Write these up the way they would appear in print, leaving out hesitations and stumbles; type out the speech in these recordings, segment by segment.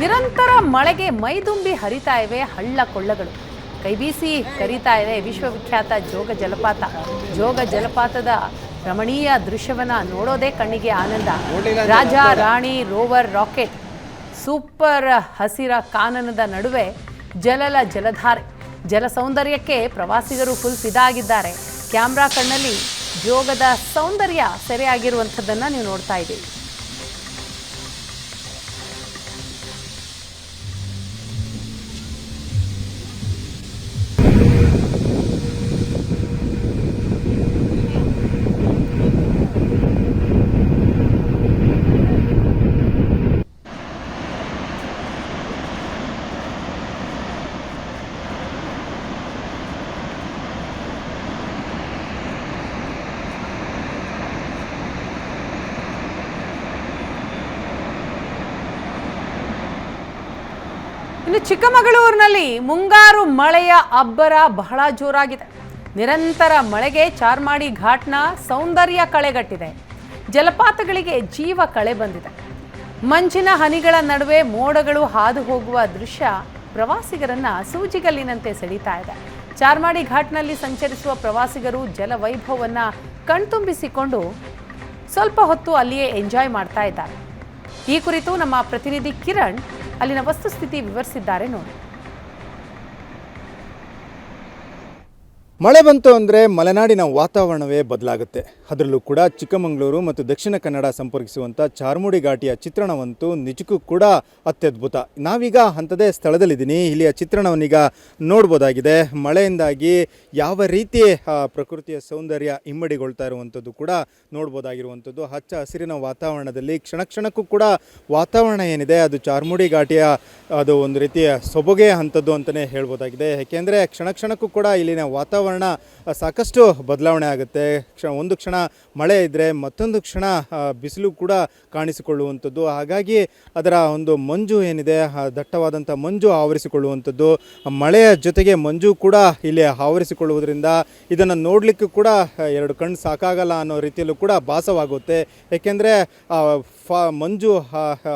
ನಿರಂತರ ಮಳೆಗೆ ಮೈದುಂಬಿ ಹರಿತಾ ಇವೆ ಹಳ್ಳ ಕೊಳ್ಳಗಳು. ಕೈಬೀಸಿ ಕರೀತಾ ಇದೆ ವಿಶ್ವವಿಖ್ಯಾತ ಜೋಗ ಜಲಪಾತದ ರಮಣೀಯ ದೃಶ್ಯವನ್ನ ನೋಡೋದೇ ಕಣ್ಣಿಗೆ ಆನಂದ. Raja Rani rover rocket super ಹಸಿರ ಕಾನನದ ನಡುವೆ ಜಲಧಾರೆ ಜಲ ಸೌಂದರ್ಯಕ್ಕೆ ಪ್ರವಾಸಿಗರು ಫುಲ್ ಫಿದಾಗಿದ್ದಾರೆ. ಕ್ಯಾಮ್ರಾ ಕಣ್ಣಲ್ಲಿ ಜೋಗದ ಸೌಂದರ್ಯ ಸೆರೆಯಾಗಿರುವಂಥದ್ದನ್ನು ನೀವು ನೋಡ್ತಾ ಇದ್ದೀವಿ. ಇನ್ನು ಚಿಕ್ಕಮಗಳೂರಿನಲ್ಲಿ ಮುಂಗಾರು ಮಳೆಯ ಅಬ್ಬರ ಬಹಳ ಜೋರಾಗಿದೆ. ನಿರಂತರ ಮಳೆಗೆ ಚಾರ್ಮಾಡಿ ಘಾಟ್ನ ಸೌಂದರ್ಯ ಕಳೆಗಟ್ಟಿದೆ. ಜಲಪಾತಗಳಿಗೆ ಜೀವ ಕಳೆ ಬಂದಿದೆ. ಮಂಜಿನ ಹನಿಗಳ ನಡುವೆ ಮೋಡಗಳು ಹಾದು ಹೋಗುವ ದೃಶ್ಯ ಪ್ರವಾಸಿಗರನ್ನ ಸೂಜಿಗಲ್ಲಿನಂತೆ ಸೆಳೀತಾ ಇದೆ. ಚಾರ್ಮಾಡಿ ಘಾಟ್ನಲ್ಲಿ ಸಂಚರಿಸುವ ಪ್ರವಾಸಿಗರು ಜಲವೈಭವವನ್ನ ಕಣ್ತುಂಬಿಸಿಕೊಂಡು ಸ್ವಲ್ಪ ಹೊತ್ತು ಅಲ್ಲಿಯೇ ಎಂಜಾಯ್ ಮಾಡ್ತಾ ಇದ್ದಾರೆ. ಈ ಕುರಿತು ನಮ್ಮ ಪ್ರತಿನಿಧಿ ಕಿರಣ್ ಅಲ್ಲಿನ ವಸ್ತುಸ್ಥಿತಿ ವಿವರಿಸಿದ್ದಾರೆ ನೋಡಿ. ಮಳೆ ಬಂತು ಅಂದರೆ ಮಲೆನಾಡಿನ ವಾತಾವರಣವೇ ಬದಲಾಗುತ್ತೆ. ಅದರಲ್ಲೂ ಕೂಡ ಚಿಕ್ಕಮಗಳೂರು ಮತ್ತು ದಕ್ಷಿಣ ಕನ್ನಡ ಸಂಪರ್ಕಿಸುವಂಥ ಚಾರ್ಮಾಡಿ ಘಾಟಿಯ ಚಿತ್ರಣವಂತೂ ನಿಜಕ್ಕೂ ಕೂಡ ಅತ್ಯದ್ಭುತ. ನಾವೀಗ ಅಂಥದೇ ಸ್ಥಳದಲ್ಲಿದ್ದೀನಿ. ಇಲ್ಲಿಯ ಚಿತ್ರಣವನ್ನೀಗ ನೋಡ್ಬೋದಾಗಿದೆ. ಮಳೆಯಿಂದಾಗಿ ಯಾವ ರೀತಿ ಪ್ರಕೃತಿಯ ಸೌಂದರ್ಯ ಇಮ್ಮಡಿಗೊಳ್ತಾ ಇರುವಂಥದ್ದು ಕೂಡ ನೋಡ್ಬೋದಾಗಿರುವಂಥದ್ದು. ಹಚ್ಚ ಹಸಿರಿನ ವಾತಾವರಣದಲ್ಲಿ ಕ್ಷಣಕ್ಕೂ ಕೂಡ ವಾತಾವರಣ ಏನಿದೆ ಅದು ಚಾರ್ಮಾಡಿ ಘಾಟಿಯ ಅದು ಒಂದು ರೀತಿಯ ಸೊಬಗೆ ಅಂಥದ್ದು ಅಂತಲೇ ಹೇಳ್ಬೋದಾಗಿದೆ. ಏಕೆಂದರೆ ಕ್ಷಣಕ್ಕೂ ಕೂಡ ಇಲ್ಲಿನ ವಾತಾವರಣ ಸಾಕಷ್ಟು ಬದಲಾವಣೆ ಆಗುತ್ತೆ. ಒಂದು ಕ್ಷಣ ಮಳೆ ಇದ್ದರೆ ಮತ್ತೊಂದು ಕ್ಷಣ ಬಿಸಿಲು ಕೂಡ ಕಾಣಿಸಿಕೊಳ್ಳುವಂಥದ್ದು. ಹಾಗಾಗಿ ಅದರ ಒಂದು ಮಂಜು ಏನಿದೆ ದಟ್ಟವಾದಂಥ ಮಂಜು ಆವರಿಸಿಕೊಳ್ಳುವಂಥದ್ದು, ಮಳೆಯ ಜೊತೆಗೆ ಮಂಜು ಕೂಡ ಇಲ್ಲಿ ಆವರಿಸಿಕೊಳ್ಳುವುದರಿಂದ ಇದನ್ನು ನೋಡಲಿಕ್ಕೂ ಕೂಡ ಎರಡು ಕಣ್ಣು ಸಾಕಾಗಲ್ಲ ಅನ್ನೋ ರೀತಿಯಲ್ಲೂ ಕೂಡ ಭಾಸವಾಗುತ್ತೆ. ಏಕೆಂದರೆ ಮಂಜು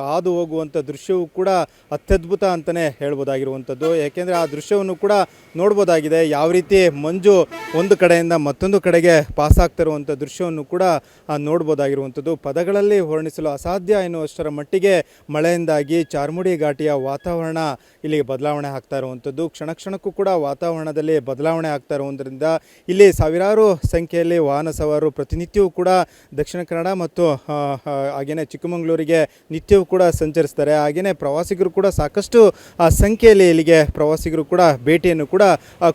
ಹಾದು ಹೋಗುವಂಥ ದೃಶ್ಯವೂ ಕೂಡ ಅತ್ಯದ್ಭುತ ಅಂತಲೇ ಹೇಳ್ಬೋದಾಗಿರುವಂಥದ್ದು. ಏಕೆಂದರೆ ಆ ದೃಶ್ಯವನ್ನು ಕೂಡ ನೋಡ್ಬೋದಾಗಿದೆ. ಯಾವ ರೀತಿ ಮಂಜು ಒಂದು ಕಡೆಯಿಂದ ಮತ್ತೊಂದು ಕಡೆಗೆ ಪಾಸಾಗ್ತಿರುವಂಥ ದೃಶ್ಯವನ್ನು ಕೂಡ ನೋಡ್ಬೋದಾಗಿರುವಂಥದ್ದು. ಪದಗಳಲ್ಲಿ ವರ್ಣಿಸಲು ಅಸಾಧ್ಯ ಎನ್ನುವಷ್ಟರ ಮಟ್ಟಿಗೆ ಮಳೆಯಿಂದಾಗಿ ಚಾರ್ಮಾಡಿ ಘಾಟಿಯ ವಾತಾವರಣ ಇಲ್ಲಿಗೆ ಬದಲಾವಣೆ ಆಗ್ತಾ ಇರುವಂಥದ್ದು. ಕ್ಷಣಕ್ಕೂ ಕೂಡ ವಾತಾವರಣದಲ್ಲಿ ಬದಲಾವಣೆ ಆಗ್ತಾ ಇರುವುದರಿಂದ ಇಲ್ಲಿ ಸಾವಿರಾರು ಸಂಖ್ಯೆಯಲ್ಲಿ ವಾಹನ ಸವಾರರು ಪ್ರತಿನಿತ್ಯವೂ ಕೂಡ ದಕ್ಷಿಣ ಕನ್ನಡ ಮತ್ತು ಹಾಗೆಯೇ ಚಿಕ್ಕಮಗಳೂರಿಗೆ ನಿತ್ಯವೂ ಕೂಡ ಸಂಚರಿಸ್ತಾರೆ. ಹಾಗೆಯೇ ಪ್ರವಾಸಿಗರು ಕೂಡ ಸಾಕಷ್ಟು ಸಂಖ್ಯೆಯಲ್ಲಿ ಇಲ್ಲಿಗೆ ಪ್ರವಾಸಿಗರು ಕೂಡ ಭೇಟಿಯನ್ನು ಕೂಡ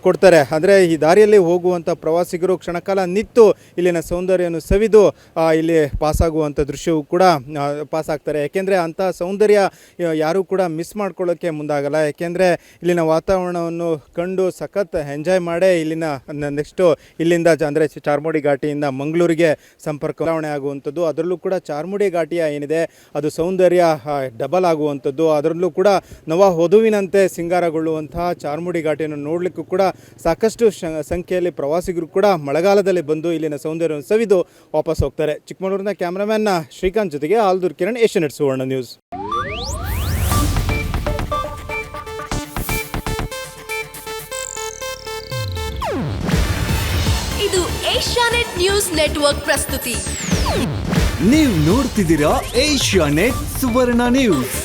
ಕೊಡ್ತಾರೆ. ಅಂದರೆ ಈ ದಾರಿಯಲ್ಲಿ ಹೋಗುವಂಥ ಪ್ರವಾಸಿಗರು ಕ್ಷಣಕಾಲ ನಿಂತು ಇಲ್ಲಿನ ಸೌಂದರ್ಯವನ್ನು ಸವಿದು ಇಲ್ಲಿ ಪಾಸಾಗುವಂಥ ದೃಶ್ಯವೂ ಕೂಡ ಪಾಸಾಗ್ತಾರೆ. ಯಾಕೆಂದರೆ ಅಂಥ ಸೌಂದರ್ಯ ಯಾರೂ ಕೂಡ ಮಿಸ್ ಮಾಡ್ಕೊಳ್ಳೋಕ್ಕೆ ಮುಂದಾಗಲ್ಲ. ಯಾಕೆಂದರೆ ಇಲ್ಲಿನ ವಾತಾವರಣವನ್ನು ಕಂಡು ಸಖತ್ ಎಂಜಾಯ್ ಮಾಡೇ ಇಲ್ಲಿನ ನೆಕ್ಸ್ಟು ಇಲ್ಲಿಂದ ಅಂದರೆ ಚಾರ್ಮಾಡಿ ಘಾಟಿಯಿಂದ ಮಂಗಳೂರಿಗೆ ಸಂಪರ್ಕ ಬದಲಾವಣೆ ಆಗುವಂಥದ್ದು. ಅದರಲ್ಲೂ ಕೂಡ ಚಾರ್ಮಾಡಿ ಘಾಟಿಯ ಏನಿದೆ ಅದು ಸೌಂದರ್ಯ ಡಬಲ್ ಆಗುವಂಥದ್ದು. ಅದರಲ್ಲೂ ಕೂಡ ನವ ವಧುವಿನಂತೆ ಸಿಂಗಾರಗೊಳ್ಳುವಂತಹ ಚಾರ್ಮಾಡಿ ಘಾಟಿಯನ್ನು ನೋಡಲಿಕ್ಕೂ ಕೂಡ ಸಾಕಷ್ಟು ಸಂಖ್ಯೆಯಲ್ಲಿ ಪ್ರವಾಸಿಗರು ಕೂಡ ಮಳೆಗಾಲದಲ್ಲಿ ಬಂದು ಇಲ್ಲಿನ ಸೌಂದರ್ಯವನ್ನು ಸವಿದು ವಾಪಸ್ ಹೋಗ್ತಾರೆ. ಚಿಕ್ಕಮಗಳೂರಿನ ಕ್ಯಾಮ್ರಾಮ್ಯಾನ್ ಶ್ರೀಕಾಂತ್ ಜೊತೆಗೆ ಆಲ್ದೂರ್ ಕಿರಣ್, ಏಷ್ಯಾನೆಟ್ ಸುವರ್ಣ ನ್ಯೂಸ್. ಇದು ಏಷ್ಯಾನೆಟ್ ನ್ಯೂಸ್ ನೆಟ್ವರ್ಕ್ ಪ್ರಸ್ತುತಿ. ನೀವು ನೋಡ್ತಿದ್ದೀರಾ ಏಷ್ಯಾನೆಟ್ ಸುವರ್ಣ ನ್ಯೂಸ್.